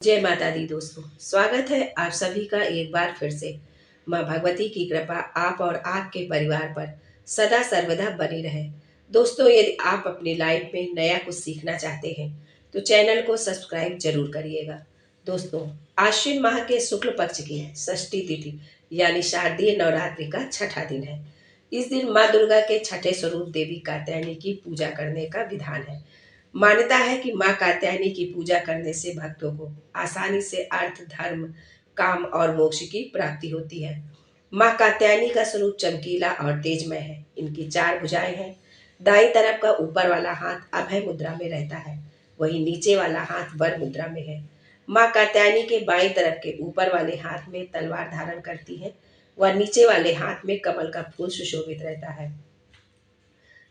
जय माता दी दोस्तों, स्वागत है आप सभी का एक बार फिर से। माँ भगवती की कृपा आप और आपके परिवार पर सदा सर्वदा बनी रहे। दोस्तों, यदि आप अपनी लाइफ में नया कुछ सीखना चाहते हैं तो चैनल को सब्सक्राइब जरूर करिएगा। दोस्तों, आश्विन माह के शुक्ल पक्ष की षष्ठी तिथि यानी शारदीय नवरात्रि का छठा दिन है। इस दिन माँ दुर्गा के छठे स्वरूप देवी कात्यायनी की पूजा करने का विधान है। मान्यता है कि मां कात्यायनी की पूजा करने से भक्तों को आसानी से अर्थ, धर्म, काम और मोक्ष की प्राप्ति होती है। मां कात्यायनी का स्वरूप चमकीला और तेजमय है। इनकी चार भुजाएं हैं। दाईं तरफ का ऊपर वाला हाथ अभय मुद्रा में रहता है, वहीं नीचे वाला हाथ वर मुद्रा में है। मां कात्यायनी के बाईं तरफ के ऊपर वाले हाथ में तलवार धारण करती है व नीचे वाले हाथ में कमल का फूल सुशोभित रहता है।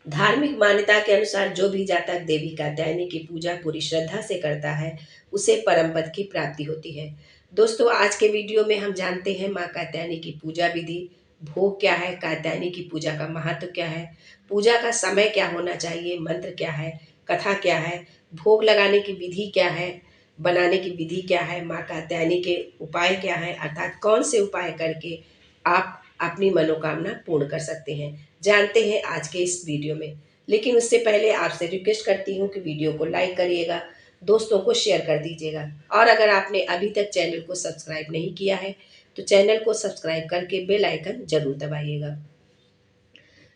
धार्मिक मान्यता के अनुसार जो भी जातक देवी कात्यायनी की पूजा पूरी श्रद्धा से करता है उसे परम पद की प्राप्ति होती है। दोस्तों, आज के वीडियो में हम जानते हैं माँ कात्यायनी की पूजा विधि, भोग क्या है, कात्यायनी की पूजा का महत्व क्या है, पूजा का समय क्या होना चाहिए, मंत्र क्या है, कथा क्या है, भोग लगाने की विधि क्या है, बनाने की विधि क्या है, माँ कात्यायनी के उपाय क्या है, अर्थात कौन से उपाय करके आप अपनी मनोकामना पूर्ण कर सकते हैं, जानते हैं आज के इस वीडियो में। लेकिन उससे पहले आपसे रिक्वेस्ट करती हूँ कि वीडियो को लाइक करिएगा, दोस्तों को शेयर कर दीजिएगा और अगर आपने अभी तक चैनल को सब्सक्राइब नहीं किया है तो चैनल को सब्सक्राइब करके बेल आइकन जरूर दबाइएगा।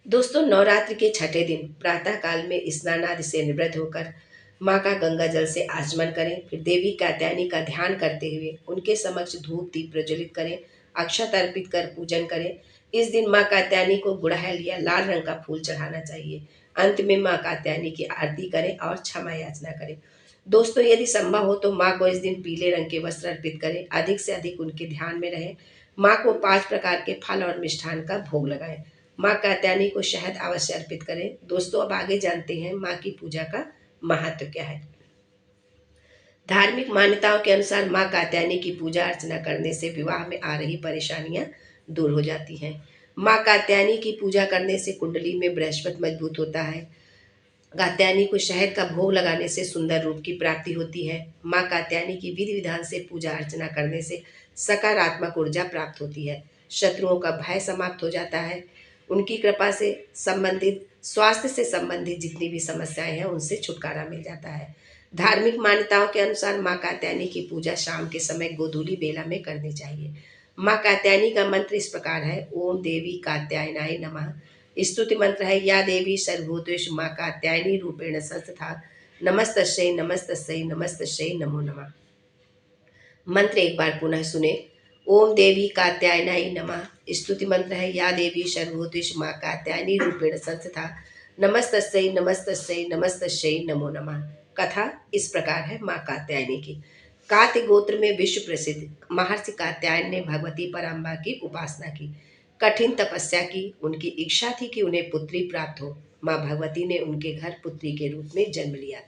दोस्तों, नवरात्रि के छठे दिन प्रातः काल में स्नान आदि से निवृत्त होकर माँ का गंगा जल से आचमन करें। फिर देवी कात्यायनी का ध्यान करते हुए उनके समक्ष धूप दीप प्रज्वलित करें, अक्षत अर्पित कर पूजन करें। इस दिन माँ कात्यायनी को गुड़हल या लाल रंग का फूल चढ़ाना चाहिए। अंत में माँ कात्यायनी की आरती करें और क्षमा याचना करें। दोस्तों, यदि संभव हो तो माँ को इस दिन पीले रंग के वस्त्र अर्पित करें, अधिक से अधिक उनके ध्यान में रहें। माँ को 5 प्रकार के फल और मिष्ठान का भोग लगाएं। माँ कात्यायनी को शहद अवश्य अर्पित करें। दोस्तों, अब आगे जानते हैं माँ की पूजा का महत्व क्या है। धार्मिक मान्यताओं के अनुसार माँ कात्यायनी की पूजा अर्चना करने से विवाह में आ रही परेशानियां दूर हो जाती हैं। माँ कात्यायनी की पूजा करने से कुंडली में बृहस्पति मजबूत होता है। कात्यायनी को शहद का भोग लगाने से सुंदर रूप की प्राप्ति होती है। माँ कात्यायनी की विधि विधान से पूजा अर्चना करने से सकारात्मक ऊर्जा प्राप्त होती है, शत्रुओं का भय समाप्त हो जाता है। उनकी कृपा से संबंधित स्वास्थ्य से संबंधित जितनी भी समस्याएं हैं उनसे छुटकारा मिल जाता है। धार्मिक मान्यताओं के अनुसार माँ कात्यायनी की पूजा शाम के समय गोधूली बेला में करनी चाहिए। माँ कात्यायनी का मंत्र इस प्रकार है: ओम देवी कात्यायनाय नमः। स्तुति मंत्र है: या देवी सर्वभूतेषु माँ कात्यायनी रूपेण संस्थिता नमस्तस्यै नमस्तस्यै नमस्तस्यै नमो नमः। मंत्र एक बार पुनः सुने। ओम देवी कात्यायनाय नमः। स्तुति मंत्र है: या देवी सर्वभूतेषु माँ कात्यायनी रूपेण संस्थिता नमस्तस्यै नमस्तस्यै नमस्तस्यै नमो नमः। कथा इस प्रकार है माँ कात्यायनी की। कात्य गोत्र में विश्व प्रसिद्ध महर्षि कात्यायन ने भगवती पराम्बा की उपासना की, कठिन तपस्या की। उनकी इच्छा थी कि उन्हें पुत्री प्राप्त हो। माँ भगवती ने उनके घर पुत्री के रूप में जन्म लिया,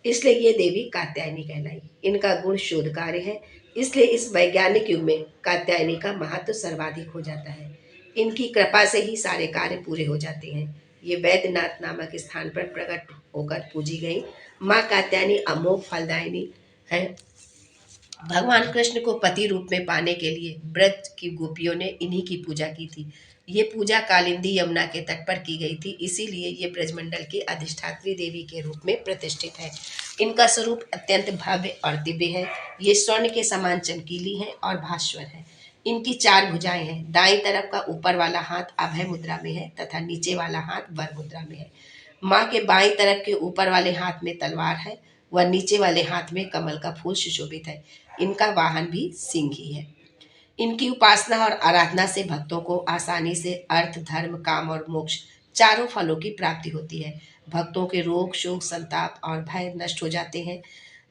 इसलिए ये देवी कात्यायनी कहलाई। इनका गुण शोधकार्य है, इसलिए इस वैज्ञानिक युग में कात्यायनी का महत्व सर्वाधिक हो जाता है। इनकी कृपा से ही सारे कार्य पूरे हो जाते हैं। ये वैद्यनाथ नामक स्थान पर प्रकट होकर पूजी गई माँ कात्यायनी अमोघ फलदायिनी है। भगवान कृष्ण को पति रूप में पाने के लिए ब्रज की गोपियों ने इन्हीं की पूजा की थी। ये पूजा कालिंदी यमुना के तट पर की गई थी, इसीलिए ये ब्रजमंडल की अधिष्ठात्री देवी के रूप में प्रतिष्ठित है। इनका स्वरूप अत्यंत भव्य और दिव्य है। ये स्वर्ण के समान चमकीली है और भास्वर है। इनकी 4 भुजाएं हैं। दाईं तरफ का ऊपर वाला हाथ अभय मुद्रा में है तथा नीचे वाला हाथ वर मुद्रा में है। माँ के बाईं तरफ के ऊपर वाले हाथ में तलवार है व नीचे वाले हाथ में कमल का फूल सुशोभित है। इनका वाहन भी सिंह ही है। इनकी उपासना और आराधना से भक्तों को आसानी से अर्थ, धर्म, काम और मोक्ष चारों फलों की प्राप्ति होती है। भक्तों के रोग, शोक, संताप और भय नष्ट हो जाते हैं।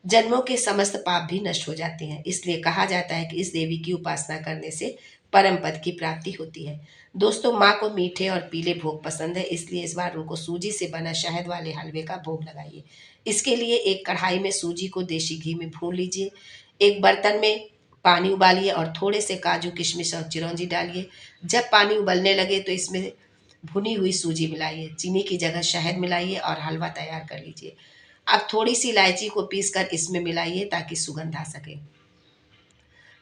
जन्मों के समस्त पाप भी नष्ट हो जाते हैं। इसलिए कहा जाता है कि इस देवी की उपासना करने से परम पद की प्राप्ति होती है। दोस्तों, माँ को मीठे और पीले भोग पसंद है, इसलिए इस बार उनको सूजी से बना शहद वाले हलवे का भोग लगाइए। इसके लिए एक कढ़ाई में सूजी को देशी घी में भून लीजिए। एक बर्तन में पानी उबालिए और थोड़े से काजू, किशमिश और चिरौंजी डालिए। जब पानी उबलने लगे तो इसमें भुनी हुई सूजी मिलाइए, चीनी की जगह शहद मिलाइए और हलवा तैयार कर लीजिए। अब थोड़ी सी इलायची को पीसकर इसमें मिलाइए ताकि सुगंध आ सके।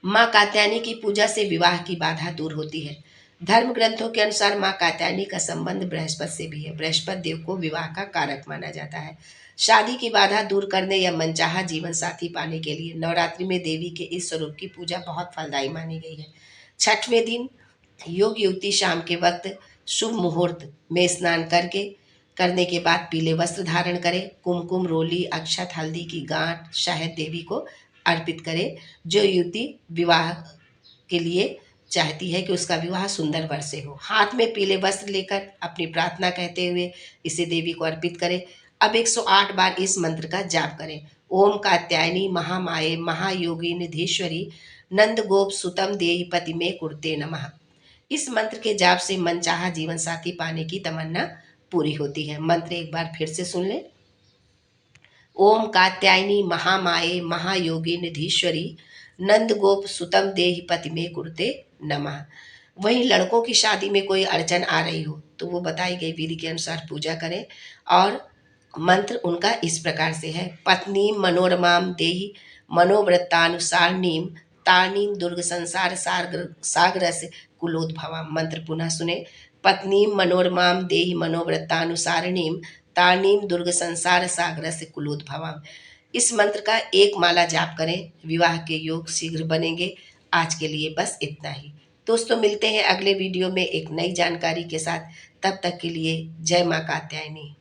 माँ कात्यायनी की पूजा से विवाह की बाधा दूर होती है। धर्म ग्रंथों के अनुसार माँ कात्यायनी का संबंध बृहस्पति से भी है। बृहस्पति देव को विवाह का कारक माना जाता है। शादी की बाधा दूर करने या मनचाहा जीवन साथी पाने के लिए नवरात्रि में देवी के इस स्वरूप की पूजा बहुत फलदायी मानी गई है। छठवें दिन योग युवती शाम के वक्त शुभ मुहूर्त में स्नान करने के बाद पीले वस्त्र धारण करें। कुमकुम, रोली, अक्षत, हल्दी की गांठ शहद देवी को अर्पित करें। जो युवती विवाह के लिए चाहती है कि उसका विवाह सुंदर वर से हो, हाथ में पीले वस्त्र लेकर अपनी प्रार्थना कहते हुए इसे देवी को अर्पित करें। अब 108 बार इस मंत्र का जाप करें। ओम कात्यायनी महामाये महायोगी निधीश्वरी नंद गोप सुतम देहि पति में कुर्ते नमः। इस मंत्र के जाप से मनचाहा जीवन साथी पाने की तमन्ना पूरी होती है। मंत्र एक बार फिर से सुन लें। ओम कात्यायनी महामाये महायोगी निधीश्वरी नंद गोप सुतम देहि पति में कुरुते नमः। वहीं लड़कों की शादी में कोई अड़चन आ रही हो तो वो बताई गई विधि के अनुसार पूजा करें। और मंत्र उनका इस प्रकार से है। पत्नी मनोरमाम देहि मनोवृत्तानुसारणीम तारणीम दुर्ग संसार सागर से कुलोद्भवाम। मंत्र पुनः सुने। पत्नी मनोरमाम देहि मनोवृत्तानुसारणीम तारणीम दुर्ग संसार सागर से कुलोद्भवाम। इस मंत्र का एक माला जाप करें, विवाह के योग शीघ्र बनेंगे। आज के लिए बस इतना ही दोस्तों, मिलते हैं अगले वीडियो में एक नई जानकारी के साथ। तब तक के लिए जय माँ कात्यायनी।